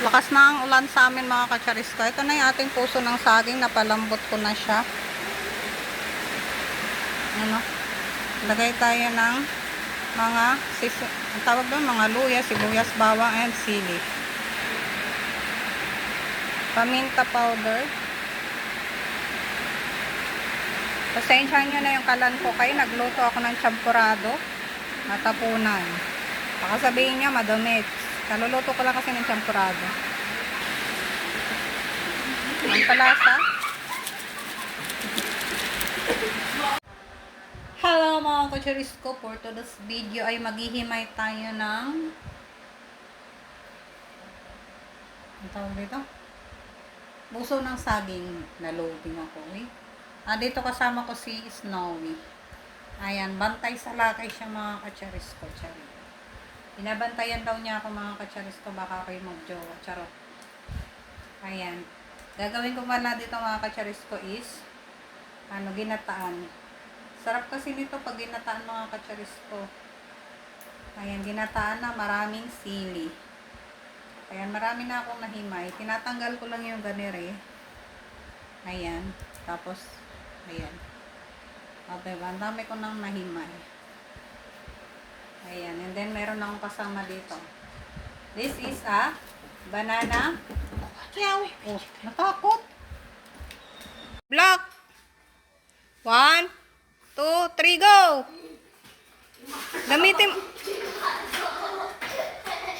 Lakas na ang ulan sa amin mga kacharis ko. Ito na yung ating puso ng saging. Napalambot ko na siya. Ano? Lagay tayo ng mga ang tawag doon, mga luya, sibuyas, bawang, and sili. Paminta powder. Pasensyahan nyo na yung kalan ko kayo. Nagluto ako ng champurado. Matapunan. Baka sabihin niya madamit. Kaluluto ko lang kasi ng champurado. Ang palasa. Hello mga kacharis ko. For today's video ay maghihimay tayo ng ang tawag dito? Puso ng saging na loading ako. Dito kasama ko si Snowy. Ayan, bantay sa lakay siya mga kacharis ko. Charot. Binabantayan daw niya ako mga kacharis ko, baka kayo mag-jowa. Charot. Ayan. Gagawin ko pala dito mga kacharis ko is ginataan. Sarap kasi nito pag ginataan mga kacharis ko. Ayan, ginataan na maraming sili. Ayan, marami na akong nahimay. Tinatanggal ko lang yung ganire. Ayan. Tapos, ayan. O, diba? Ang dami ko nang nahimay. Ayan. And then, meron akong kasama dito. This is a banana. Oh, natakot. Block. 1, 2, 3, go! Gamitin.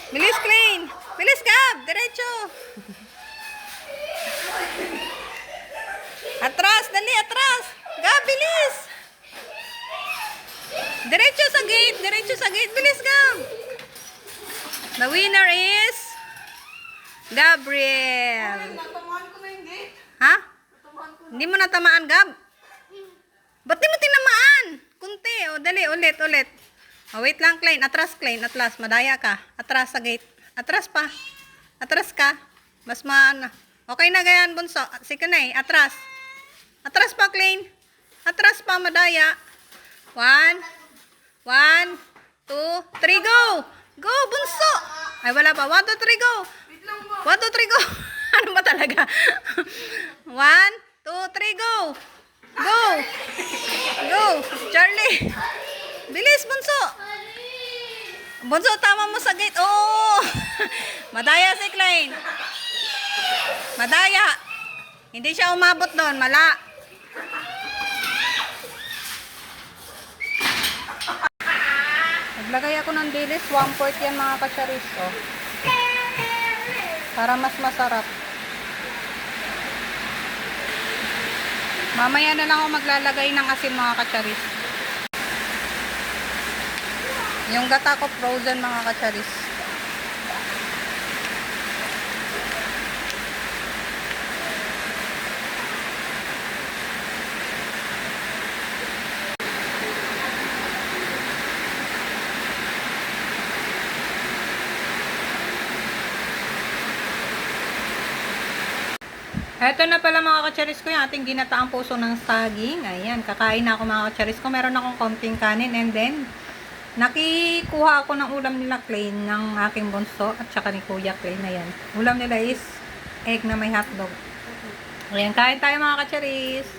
Bilis, clean. Bilis, Gab. Diretso. Atras, dali, atras. Gab, bilis. Diretso sa gate. Diretso sa gate. Bilis, Gab. The winner is Gabriel. Natamaan ko na yung gate. Ha? Natamaan ko. Hindi mo natamaan, Gab? Ba't di mo tinamaan? Kunti. O, dali. Ulit, ulit. O, wait lang, Klein. Atras, Klein. Atras. Madaya ka. Atras sa gate. Atras pa. Atras ka. Mas maana. Okay na ganyan, bunso. Sige na eh. Atras. Atras pa, Klein. Atras pa, madaya. 1, 2, 3, go! Go, bunso! Ay, wala pa. 1, 2, 3, go! Wait lang mo. 1, 2, 3, go! Ano ba talaga? 1, 2, 3, go! Go! Go! Charlie! Bilis, bunso! Bunso, tama mo sa gate. Oo! Madaya si Klein. Madaya. Hindi siya umabot doon. Mala. Naglagay ako ng dilis. 1/4 yan mga kacharis. Oh. Para mas masarap. Mamaya na lang ako maglalagay ng asin mga kacharis. Yung gata ko frozen mga kacharis. Eto na pala mga kacharis ko yung ating ginataang puso ng saging. Ayan, kakain na ako mga kacharis ko. Meron akong konting kanin and then nakikuha ako ng ulam nila Klein ng aking bunso at saka ni Kuya Klein. Ayan. Ulam nila is egg na may hotdog. Ayan, kain tayo mga kacharis.